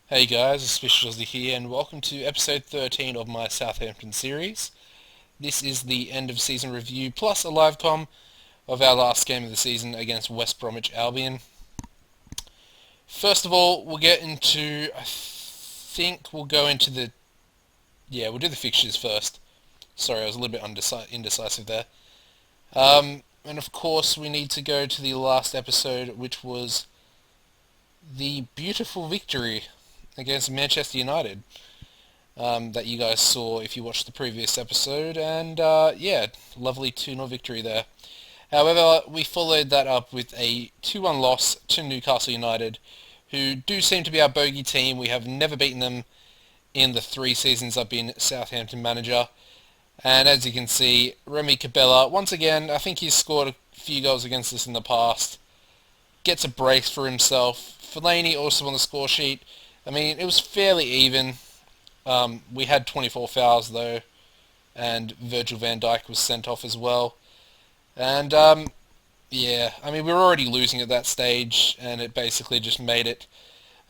Hey guys, it's Fish Ozzy here, and welcome to episode 13 of my Southampton series. This is the end of season review plus a live com of our last game of the season against West Bromwich Albion. First of all, I think we'll go into we'll do the fixtures first. Sorry, I was a little bit indecisive there. And of course, we need to go to the last episode, which was the beautiful victory against Manchester United. That you guys saw if you watched the previous episode, and lovely 2-0 victory there. However, we followed that up with a 2-1 loss to Newcastle United, who do seem to be our bogey team. We have never beaten them in the 3 seasons I've been Southampton manager. And as you can see, Remy Cabella, once again, I think he's scored a few goals against us in the past, gets a brace for himself. Fellaini also on the score sheet. I mean, it was fairly even. We had 24 fouls though, and Virgil van Dijk was sent off as well. And I mean, we were already losing at that stage, and it basically just made it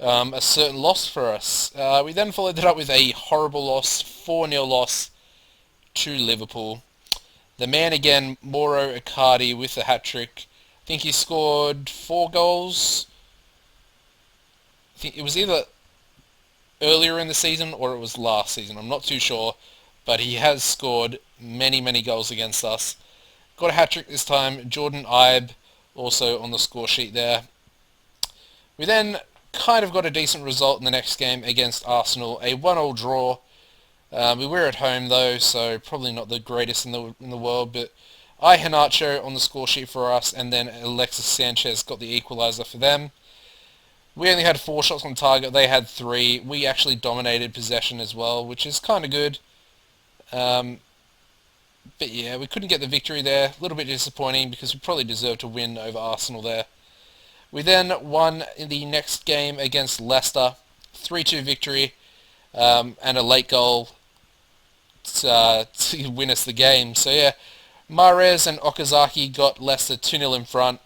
a certain loss for us. We then followed it up with a horrible loss, 4-0 loss to Liverpool. The man again, Mauro Icardi, with a hat-trick. I think he scored 4 goals. I think it was either earlier in the season or it was last season. I'm not too sure, but he has scored many, many goals against us. Got a hat-trick this time. Jordan Ibe also on the score sheet there. We then kind of got a decent result in the next game against Arsenal, a 1-1 draw. We were at home though, so probably not the greatest in the world, but Iheanacho on the score sheet for us, and then Alexis Sanchez got the equaliser for them. We only had 4 shots on target, they had 3. We actually dominated possession as well, which is kind of good. Um, but yeah, we couldn't get the victory there. A little bit disappointing because we probably deserved to win over Arsenal there. We then won in the next game against Leicester, 3-2 victory, and a late goal to win us the game. So yeah, Mahrez and Okazaki got Leicester 2-0 in front.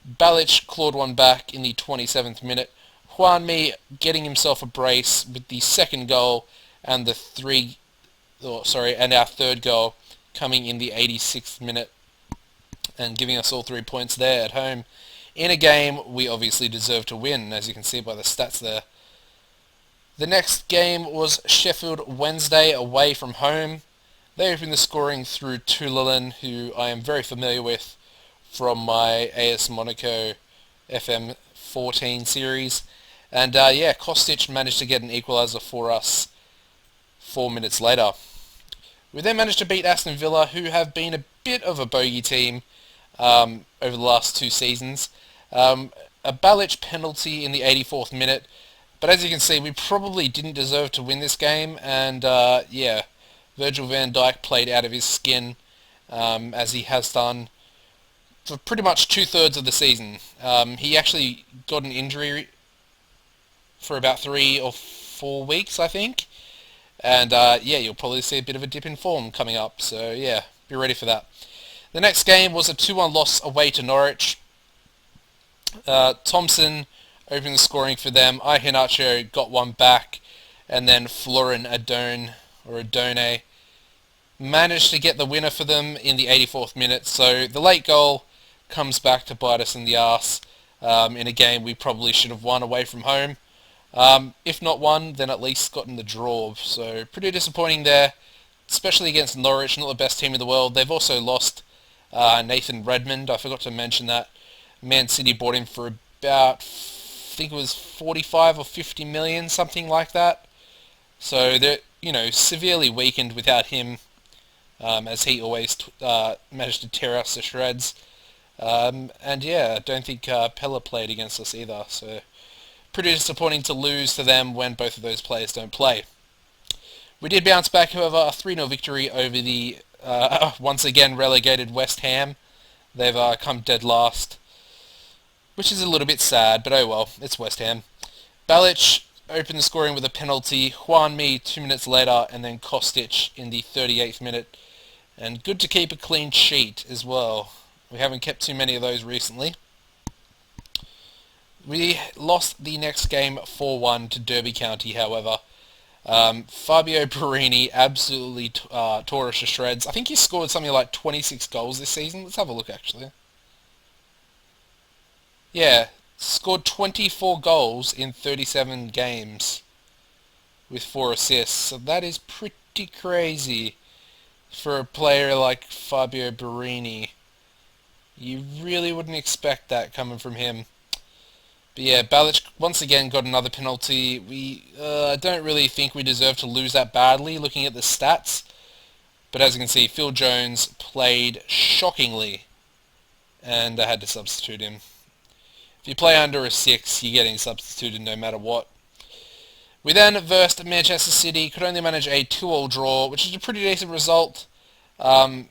Balic clawed one back in the 27th minute. Juanmi getting himself a brace with the second goal, and and our third goal coming in the 86th minute, and giving us all 3 points there at home in a game we obviously deserve to win, as you can see by the stats there. The next game was Sheffield Wednesday away from home. They opened the scoring through Tulalan, who I am very familiar with from my AS Monaco FM14 series. And Kostic managed to get an equaliser for us 4 minutes later. We then managed to beat Aston Villa, who have been a bit of a bogey team over the last 2 seasons. A Balic penalty in the 84th minute, but as you can see, we probably didn't deserve to win this game, and Virgil van Dijk played out of his skin, as he has done for pretty much 2/3 of the season. He actually got an injury for about 3 or 4 weeks, I think. And you'll probably see a bit of a dip in form coming up. So yeah, be ready for that. The next game was a 2-1 loss away to Norwich. Thompson opened the scoring for them. Iheanacho got one back, and then Florin Adone managed to get the winner for them in the 84th minute. So the late goal comes back to bite us in the arse in a game we probably should have won away from home. If not won, then at least gotten the draw. So pretty disappointing there, especially against Norwich, not the best team in the world. They've also lost Nathan Redmond. I forgot to mention that. Man City bought him for about, I think it was 45 or 50 million, something like that. So they're, severely weakened without him, as he always managed to tear us to shreds. I don't think Pella played against us either. So pretty disappointing to lose to them when both of those players don't play. We did bounce back, however, a 3-0 victory over the once again relegated West Ham. They've come dead last, which is a little bit sad, but oh well, it's West Ham. Balic opened the scoring with a penalty, Juanmi 2 minutes later, and then Kostic in the 38th minute. And good to keep a clean sheet as well. We haven't kept too many of those recently. We lost the next game 4-1 to Derby County, however. Fabio Perini absolutely tore us to shreds. I think he scored something like 26 goals this season. Let's have a look, actually. Yeah, scored 24 goals in 37 games with 4 assists. So that is pretty crazy for a player like Fabio Perini. You really wouldn't expect that coming from him. But yeah, Balic once again got another penalty. We don't really think we deserve to lose that badly looking at the stats. But as you can see, Phil Jones played shockingly, and I had to substitute him. If you play under a 6, you're getting substituted no matter what. We then versed Manchester City, could only manage a 2-2 draw, which is a pretty decent result. But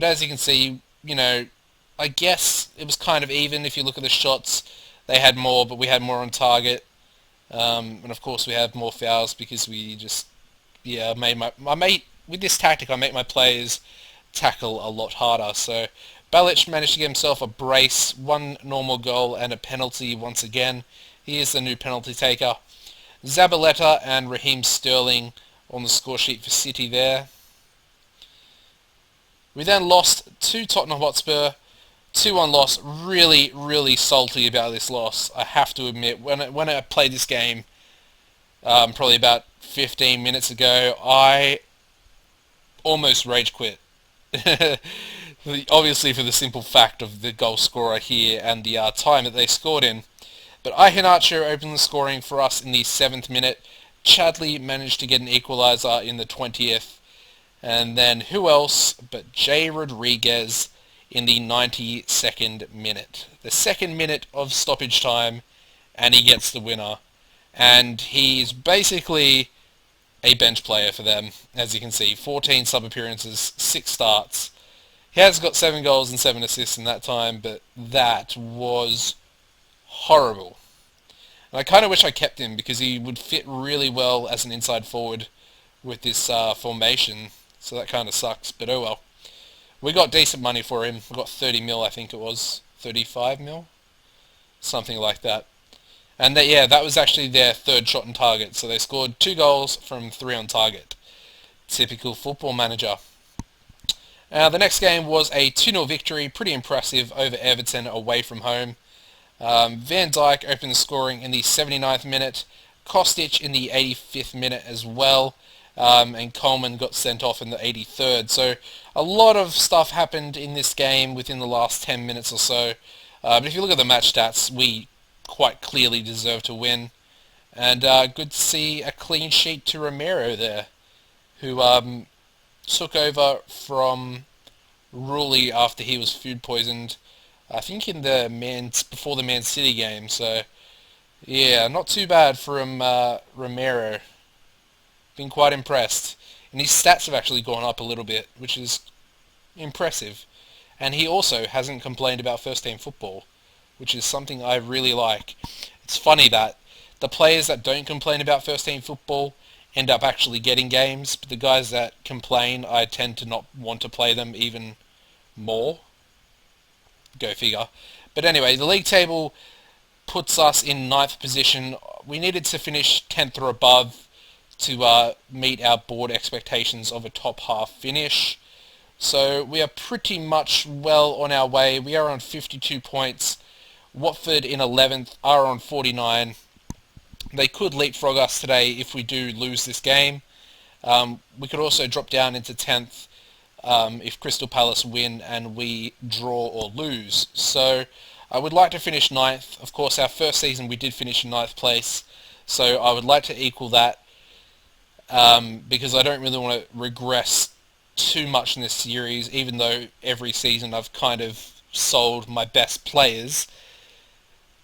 as you can see, I guess it was kind of even if you look at the shots. They had more, but we had more on target. And of course we had more fouls because we just, with this tactic I make my players tackle a lot harder. So Balic managed to get himself a brace, 1 normal goal and a penalty once again. He is the new penalty taker. Zabaleta and Raheem Sterling on the score sheet for City there. We then lost to Tottenham Hotspur. 2-1 loss. Really, really salty about this loss. I have to admit, when I played this game, probably about 15 minutes ago, I almost rage quit. Obviously for the simple fact of the goal scorer here and the time that they scored in. But Iheanacho opened the scoring for us in the 7th minute. Chadley managed to get an equaliser in the 20th. And then who else but Jay Rodriguez in the 92nd minute. The 2nd minute of stoppage time, and he gets the winner. And he's basically a bench player for them, as you can see. 14 sub-appearances, 6 starts. He has got 7 goals and 7 assists in that time, but that was horrible. And I kind of wish I kept him because he would fit really well as an inside forward with this formation. So that kind of sucks, but oh well. We got decent money for him. We got 30 mil, I think it was. 35 mil? Something like that. And that was actually their 3rd shot on target. So they scored 2 goals from 3 on target. Typical Football Manager. The next game was a 2-0 victory. Pretty impressive over Everton away from home. Van Dijk opened the scoring in the 79th minute. Kostic in the 85th minute as well. And Coleman got sent off in the 83rd. So a lot of stuff happened in this game within the last 10 minutes or so. But if you look at the match stats, we quite clearly deserve to win. And good to see a clean sheet to Romero there, who took over from Rulli after he was food poisoned, I think before the Man City game. So yeah, not too bad from Romero. Been quite impressed. And his stats have actually gone up a little bit, which is impressive. And he also hasn't complained about first team football, which is something I really like. It's funny that the players that don't complain about first team football end up actually getting games, but the guys that complain, I tend to not want to play them even more. Go figure. But anyway, the league table puts us in 9th position. We needed to finish 10th or above to meet our board expectations of a top half finish. So we are pretty much well on our way. We are on 52 points. Watford in 11th are on 49. They could leapfrog us today if we do lose this game. We could also drop down into 10th if Crystal Palace win and we draw or lose. So I would like to finish 9th. Of course, our first season we did finish in 9th place. So I would like to equal that. Because I don't really want to regress too much in this series, even though every season I've kind of sold my best players.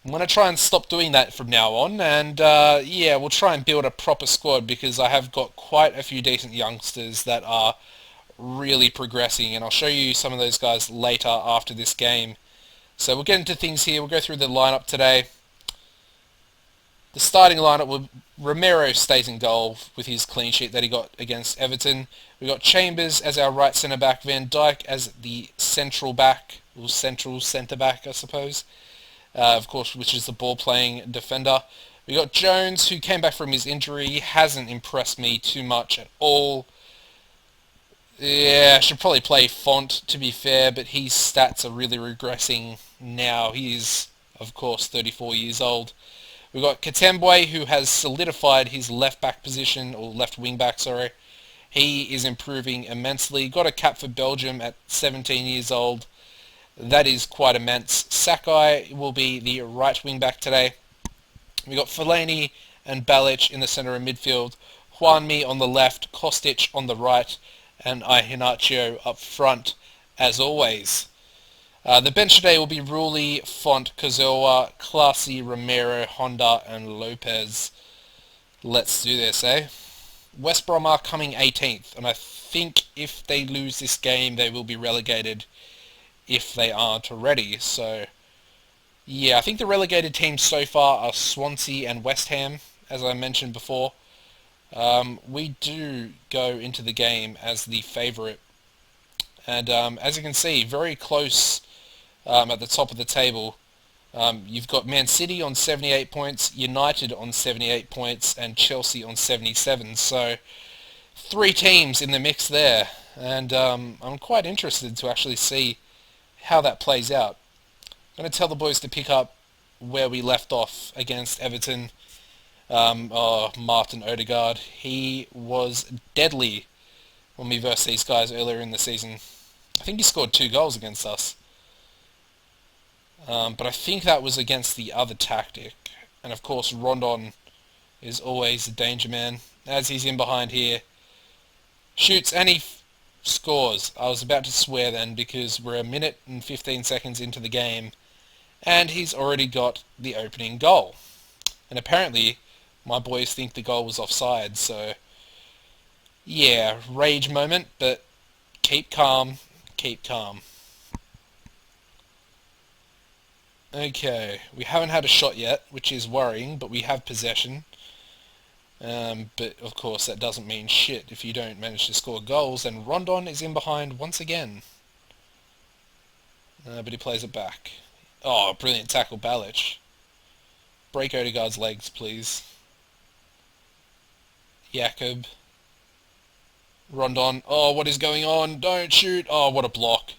I'm going to try and stop doing that from now on, and we'll try and build a proper squad because I have got quite a few decent youngsters that are really progressing, and I'll show you some of those guys later after this game. So we'll get into things here. We'll go through the lineup today. The starting lineup will Romero stays in goal with his clean sheet that he got against Everton. We've got Chambers as our right centre-back, Van Dijk as the central back, or central centre-back, I suppose. of course, which is the ball-playing defender. We got Jones, who came back from his injury, hasn't impressed me too much at all. Yeah, I should probably play Font, to be fair, but his stats are really regressing now. He is, of course, 34 years old. We've got Katembwe, who has solidified his left back position, or left wing back, sorry. He is improving immensely. Got a cap for Belgium at 17 years old. That is quite immense. Sakai will be the right wing back today. We got Fellaini and Balic in the centre of midfield. Juanmi on the left, Kostic on the right, and Iheanacho up front, as always. The bench today will be Rulli, Font, Kurzawa, Classy, Romero, Honda, and Lopez. Let's do this, eh? West Brom are coming 18th, and I think if they lose this game, they will be relegated if they aren't already. So, yeah, I think the relegated teams so far are Swansea and West Ham, as I mentioned before. We do go into the game as the favourite. And as you can see, very close at the top of the table. You've got Man City on 78 points, United on 78 points, and Chelsea on 77. So, 3 teams in the mix there. And I'm quite interested to actually see how that plays out. I'm going to tell the boys to pick up where we left off against Everton. Martin Odegaard. He was deadly when we versed these guys earlier in the season. I think he scored 2 goals against us. But I think that was against the other tactic. And of course, Rondon is always a danger man. As he's in behind here, shoots and he scores. I was about to swear then because we're a minute and 15 seconds into the game and he's already got the opening goal. And apparently my boys think the goal was offside, so yeah, rage moment, but keep calm, keep calm. Okay, we haven't had a shot yet, which is worrying, but we have possession. But of course that doesn't mean shit if you don't manage to score goals, and Rondon is in behind once again. But he plays it back. Oh, brilliant tackle, Balic. Break Odegaard's legs, please. Jakob. Rondon. Oh, what is going on? Don't shoot. Oh, what a block.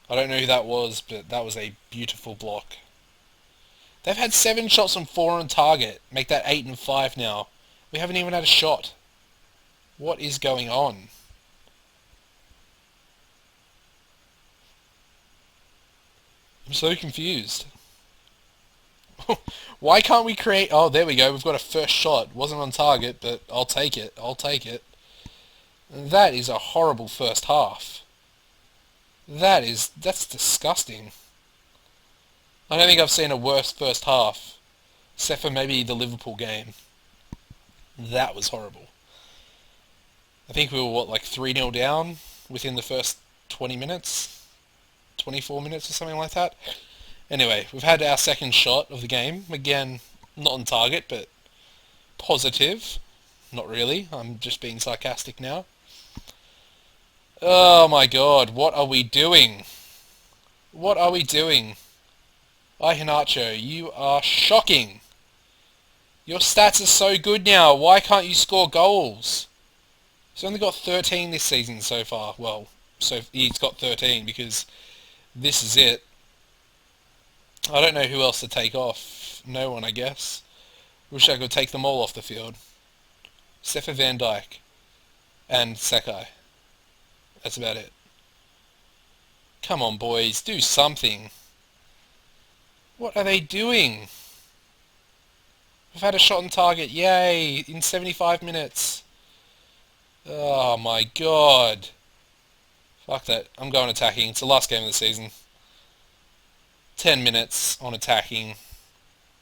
I don't know who that was, but that was a beautiful block. They've had 7 shots and 4 on target. Make that 8 and 5 now. We haven't even had a shot. What is going on? I'm so confused. Why can't we create... Oh, there we go. We've got a first shot. Wasn't on target, but I'll take it. I'll take it. That is a horrible first half. That's disgusting. I don't think I've seen a worse first half, except for maybe the Liverpool game. That was horrible. I think we were, what, like 3-0 down within the first 20 minutes? 24 minutes or something like that? Anyway, we've had our second shot of the game. Again, not on target, but positive. Not really. I'm just being sarcastic now. Oh my god, what are we doing? What are we doing? Iheanacho, you are shocking. Your stats are so good now. Why can't you score goals? He's only got 13 this season so far. Well, so he's got 13 because this is it. I don't know who else to take off. No one, I guess. Wish I could take them all off the field. Except for Van Dijk and Sakai. That's about it. Come on, boys, do something. What are they doing? We've had a shot on target, yay, in 75 minutes. Oh my god. Fuck that, I'm going attacking. It's the last game of the season. 10 minutes on attacking.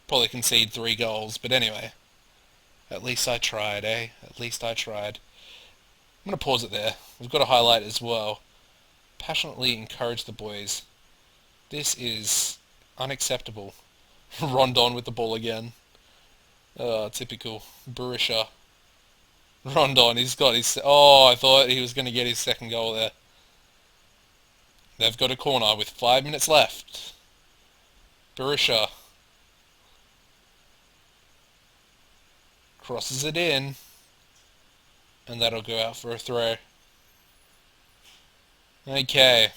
Probably concede 3 goals, but anyway. At least I tried, eh? At least I tried. I'm going to pause it there. We've got a highlight as well. Passionately encourage the boys. This is unacceptable. Rondon with the ball again. Typical. Berisha. Rondon, he's got his... Oh, I thought he was going to get his second goal there. They've got a corner with 5 minutes left. Barisha crosses it in, and that'll go out for a throw. Okay.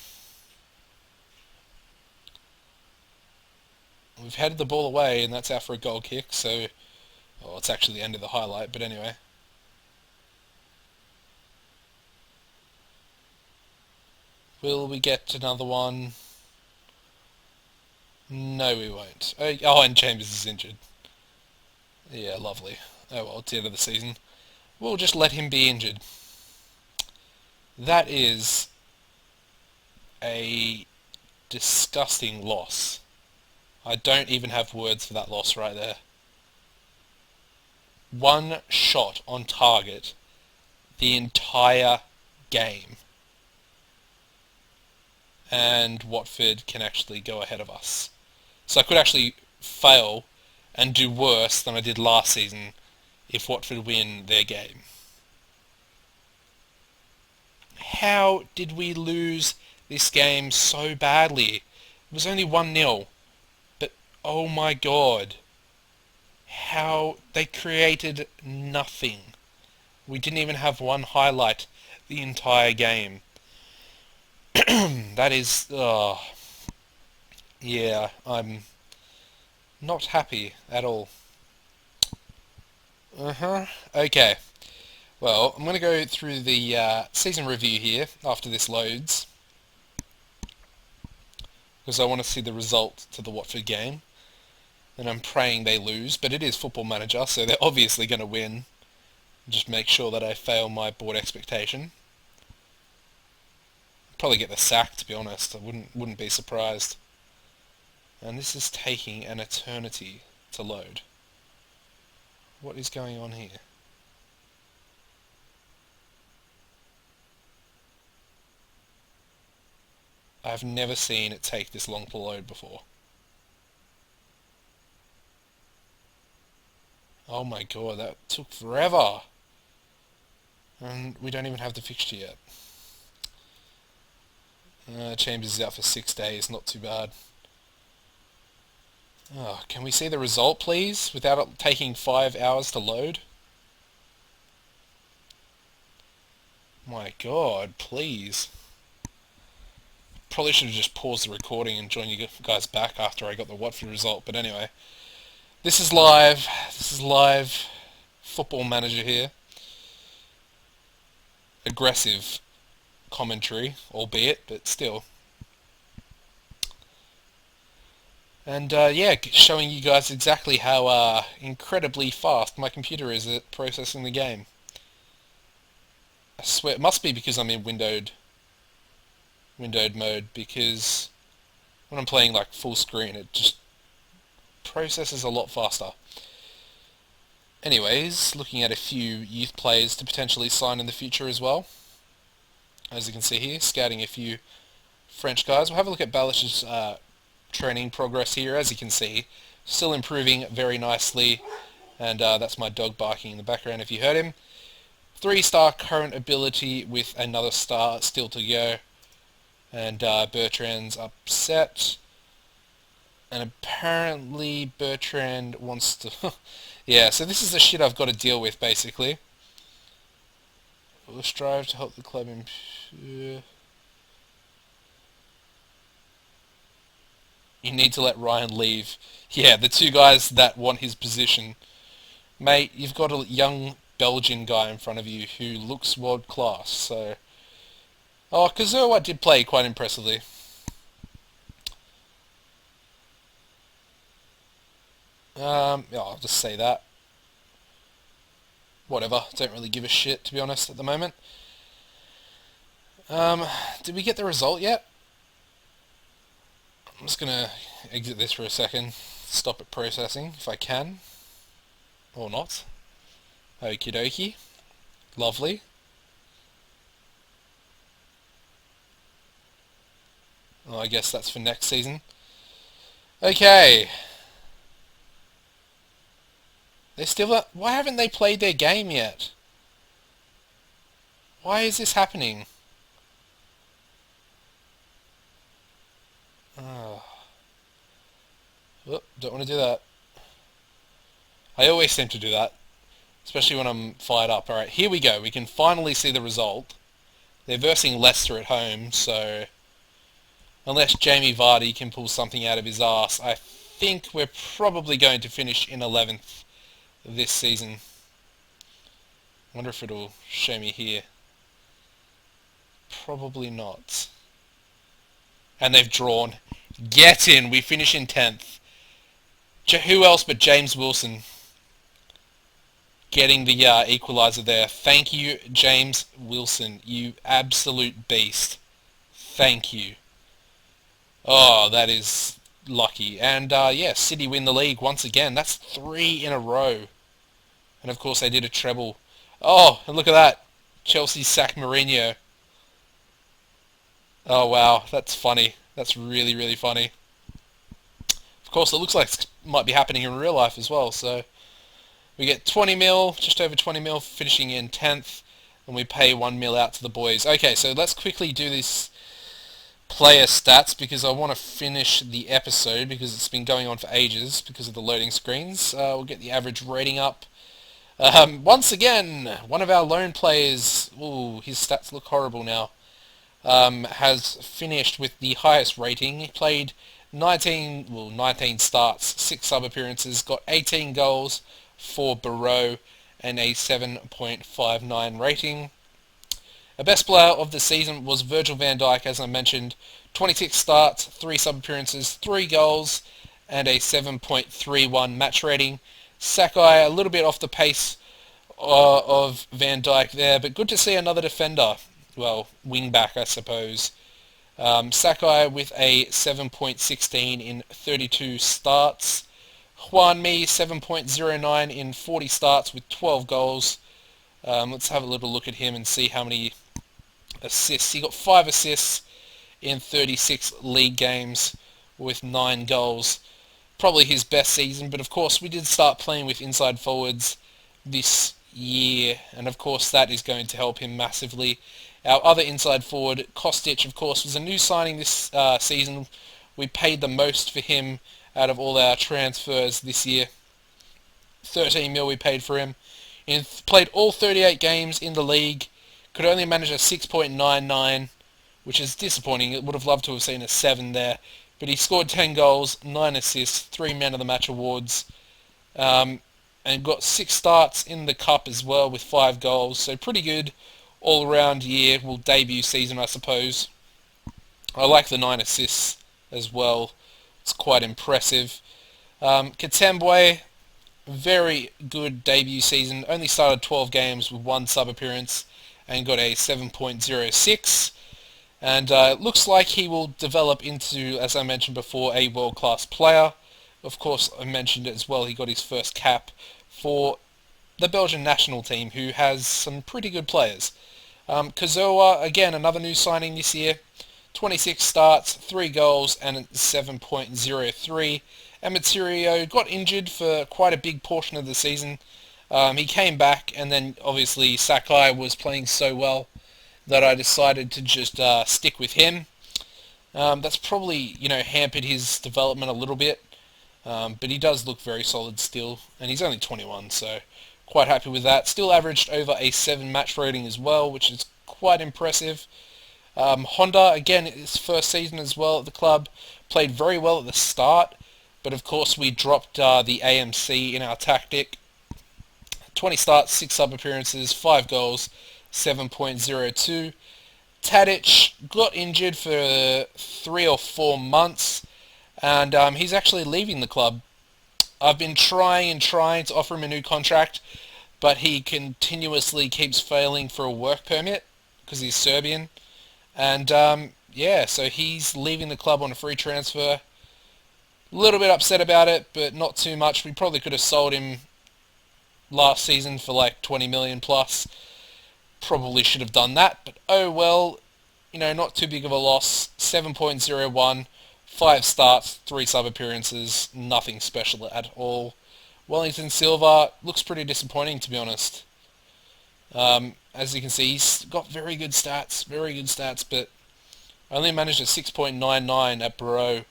We've headed the ball away, and that's out for a goal kick, so... Oh, it's actually the end of the highlight, but anyway. Will we get another one? No, we won't. Oh, and Chambers is injured. Yeah, lovely. Oh well, it's the end of the season. We'll just let him be injured. That is a disgusting loss. I don't even have words for that loss right there. One shot on target the entire game. And Watford can actually go ahead of us. So I could actually fail and do worse than I did last season if Watford win their game. How did we lose this game so badly? It was only 1-0. But oh my god. How they created nothing. We didn't even have one highlight the entire game. That is... yeah, I'm not happy at all. Okay. Well, I'm going to go through the season review here after this loads, because I want to see the result to the Watford game, and I'm praying they lose, but it is Football Manager, so they're obviously going to win. Just make sure that I fail my board expectation. Probably get the sack, to be honest. I wouldn't be surprised. And this is taking an eternity to load. What is going on here? I've never seen it take this long to load before. Oh my god, that took forever! And we don't even have the fixture yet. Chambers is out for 6 days, not too bad. Oh, can we see the result, please, without it taking 5 hours to load? My god, please. Probably should have just paused the recording and joined you guys back after I got the Watford result, but anyway. This is live. This is live. Football Manager here. Aggressive commentary, albeit, but still. And yeah, showing you guys exactly how incredibly fast my computer is at processing the game. I swear, it must be because I'm in windowed mode, because when I'm playing like full screen it just processes a lot faster. Anyways, looking at a few youth players to potentially sign in the future as well. As you can see here, scouting a few French guys. We'll have a look at Balash's training progress here. As you can see, still improving very nicely. And that's my dog barking in the background if you heard him. 3-star current ability with another star still to go. And Bertrand's upset. And apparently Bertrand wants to... yeah, so this is the shit I've got to deal with, basically. We'll strive to help the club improve. You need to let Ryan leave. Yeah, the two guys that want his position. Mate, you've got a young Belgian guy in front of you who looks world class, so... Oh, Kazuo did play quite impressively. Yeah, I'll just say that. Whatever, don't really give a shit, to be honest, at the moment. Did we get the result yet? I'm just gonna exit this for a second, stop it processing, if I can. Or not. Okie dokie. Lovely. Well, I guess that's for next season. Okay. They still... Why haven't they played their game yet? Why is this happening? Oh. Oh, don't want to do that. I always seem to do that, especially when I'm fired up. Alright, here we go. We can finally see the result. They're versing Leicester at home, so unless Jamie Vardy can pull something out of his arse, I think we're probably going to finish in 11th this season. I wonder if it'll show me here. Probably not. And they've drawn. Get in! We finish in 10th. Who else but James Wilson getting the equaliser there. Thank you, James Wilson. You absolute beast. Thank you. Oh, that is lucky. And yeah, City win the league once again. That's 3 in a row. And of course they did a treble. Oh, and look at that. Chelsea sack Mourinho. Oh wow, that's funny. That's really, really funny. Of course, it looks like it might be happening in real life as well, so we get 20 mil, just over 20 mil, finishing in 10th, and we pay 1 mil out to the boys. Okay, so let's quickly do this player stats, because I want to finish the episode, because it's been going on for ages, because of the loading screens. We'll get the average rating up. Once again, one of our lone players, ooh, his stats look horrible now, has finished with the highest rating. He played 19 starts, 6 sub-appearances, got 18 goals for Barrow, and a 7.59 rating. The best player of the season was Virgil van Dijk, as I mentioned. 26 starts, 3 sub-appearances, 3 goals, and a 7.31 match rating. Sakai, a little bit off the pace of Van Dijk there, but good to see another defender. Well, wing-back, I suppose. Sakai with a 7.16 in 32 starts. Juan Mi, 7.09 in 40 starts with 12 goals. Let's have a little look at him and see how many assists. He got 5 assists in 36 league games with 9 goals. Probably his best season, but of course we did start playing with inside forwards this year, and of course that is going to help him massively. Our other inside forward, Kostic, of course, was a new signing this season. We paid the most for him out of all our transfers this year. 13 mil we paid for him. He played all 38 games in the league. Could only manage a 6.99, which is disappointing. Would have loved to have seen a 7 there. But he scored 10 goals, 9 assists, 3 Man of the Match awards, and got 6 starts in the Cup as well with 5 goals. So pretty good all-round year. Well, debut season, I suppose. I like the 9 assists as well. It's quite impressive. Katembwe, very good debut season. Only started 12 games with 1 sub-appearance and got a 7.06. And it looks like he will develop into, as I mentioned before, a world-class player. Of course, I mentioned it as well, he got his first cap for the Belgian national team, who has some pretty good players. Kazoa, again, another new signing this year. 26 starts, 3 goals, and a 7.03. And Materio got injured for quite a big portion of the season. He came back, and then obviously Sakai was playing so well that I decided to just stick with him. That's probably, hampered his development a little bit. But he does look very solid still, and he's only 21, so quite happy with that. Still averaged over a 7 match rating as well, which is quite impressive. Honda, again, his first season as well at the club, played very well at the start, but of course we dropped the AMC in our tactic. 20 starts, 6 sub-appearances, 5 goals, 7.02. Tadic got injured for 3 or 4 months, and he's actually leaving the club. I've been trying to offer him a new contract, but he continuously keeps failing for a work permit because he's Serbian. And yeah, so he's leaving the club on a free transfer. A little bit upset about it, but not too much. We probably could have sold him last season for like 20 million plus. Probably should have done that, but oh well. Not too big of a loss. 7.01. 5 starts, 3 sub-appearances, nothing special at all. Wellington Silva looks pretty disappointing, to be honest. As you can see, he's got very good stats, but only managed a 6.99 at Barrow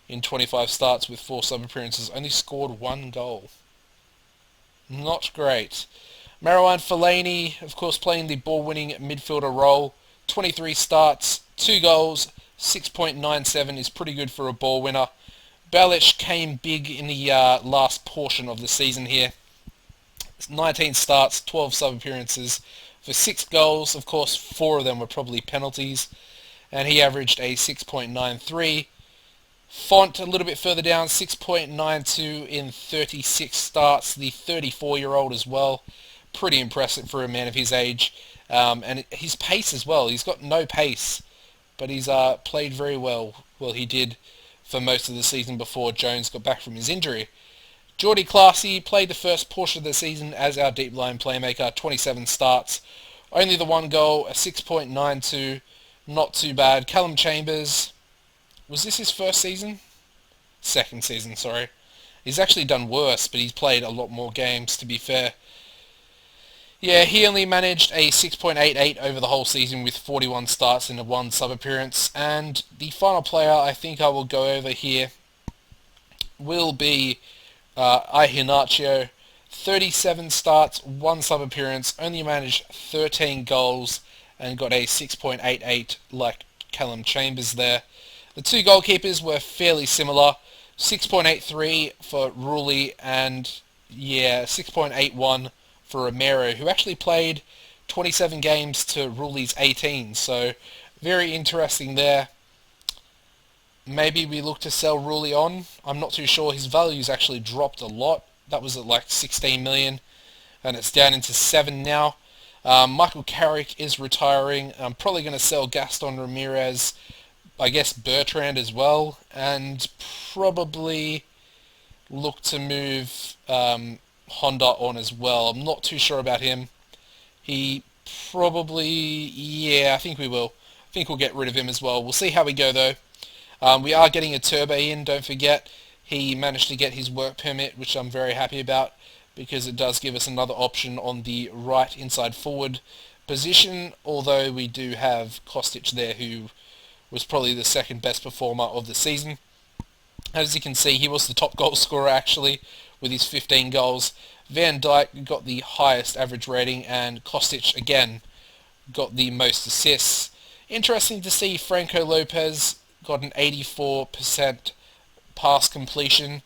in 25 starts with 4 sub-appearances. Only scored 1 goal. Not great. Marouane Fellaini, of course, playing the ball-winning midfielder role. 23 starts, 2 goals, 6.97 is pretty good for a ball winner. Balic came big in the last portion of the season here. 19 starts, 12 sub-appearances for 6 goals. Of course, 4 of them were probably penalties. And he averaged a 6.93. Font, a little bit further down, 6.92 in 36 starts. The 34-year-old as well. Pretty impressive for a man of his age. And his pace as well. He's got no pace, but he's played very well. Well, he did for most of the season before Jones got back from his injury. Jordy Clasie played the first portion of the season as our deep line playmaker, 27 starts. Only the 1 goal, a 6.92, not too bad. Callum Chambers, was this his first season? Second season, sorry. He's actually done worse, but he's played a lot more games, to be fair. Yeah, he only managed a 6.88 over the whole season with 41 starts and a 1 sub-appearance. And the final player I think I will go over here will be Iheanacho. 37 starts, 1 sub-appearance, only managed 13 goals and got a 6.88 like Callum Chambers there. The 2 goalkeepers were fairly similar. 6.83 for Rulli and 6.81 for Romero, who actually played 27 games to Rulli's 18, so very interesting there. Maybe we look to sell Rulli on. I'm not too sure. His value's actually dropped a lot. That was at like 16 million, and it's down into 7 now. Michael Carrick is retiring. I'm probably going to sell Gaston Ramirez, I guess Bertrand as well, and probably look to move Honda on as well. I'm not too sure about him. He probably, I think we will. I think we'll get rid of him as well. We'll see how we go though. We are getting a Turbo in, don't forget. He managed to get his work permit, which I'm very happy about, because it does give us another option on the right inside forward position, although we do have Kostic there, who was probably the second best performer of the season. As you can see, he was the top goal scorer actually, with his 15 goals. Van Dijk got the highest average rating, and Kostic again got the most assists. Interesting to see Franco Lopez got an 84% pass completion.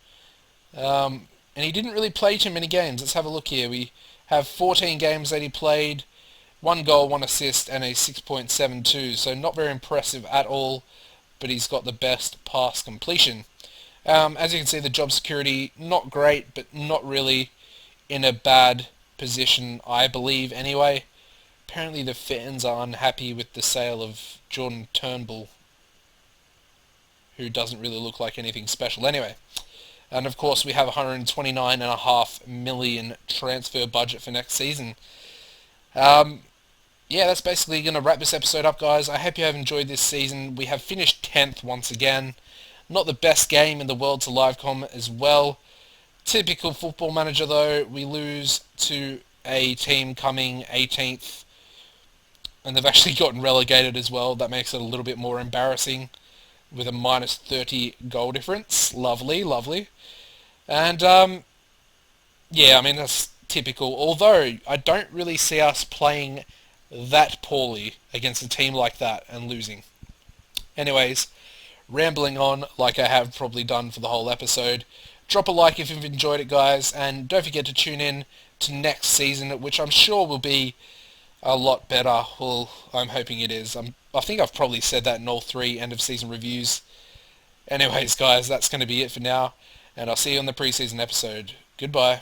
And he didn't really play too many games. Let's have a look here. We have 14 games that he played, 1 goal, 1 assist, and a 6.72. So not very impressive at all, but he's got the best pass completion. As you can see, the job security, not great, but not really in a bad position, I believe, anyway. Apparently the fans are unhappy with the sale of Jordan Turnbull, who doesn't really look like anything special anyway. And of course we have 129.5 million transfer budget for next season. That's basically going to wrap this episode up, guys. I hope you have enjoyed this season. We have finished 10th once again. Not the best game in the world to Livecom as well. Typical Football Manager though, we lose to a team coming 18th, and they've actually gotten relegated as well. That makes it a little bit more embarrassing, with a minus 30 goal difference. Lovely, lovely. And that's typical. Although I don't really see us playing that poorly against a team like that and losing. Anyways, rambling on like I have probably done for the whole episode. Drop a like if you've enjoyed it, guys, and don't forget to tune in to next season, which I'm sure will be a lot better. Well, I'm hoping it is. I think I've probably said that in all 3 end of season reviews. Anyways, guys, that's going to be it for now, and I'll see you on the preseason episode. Goodbye.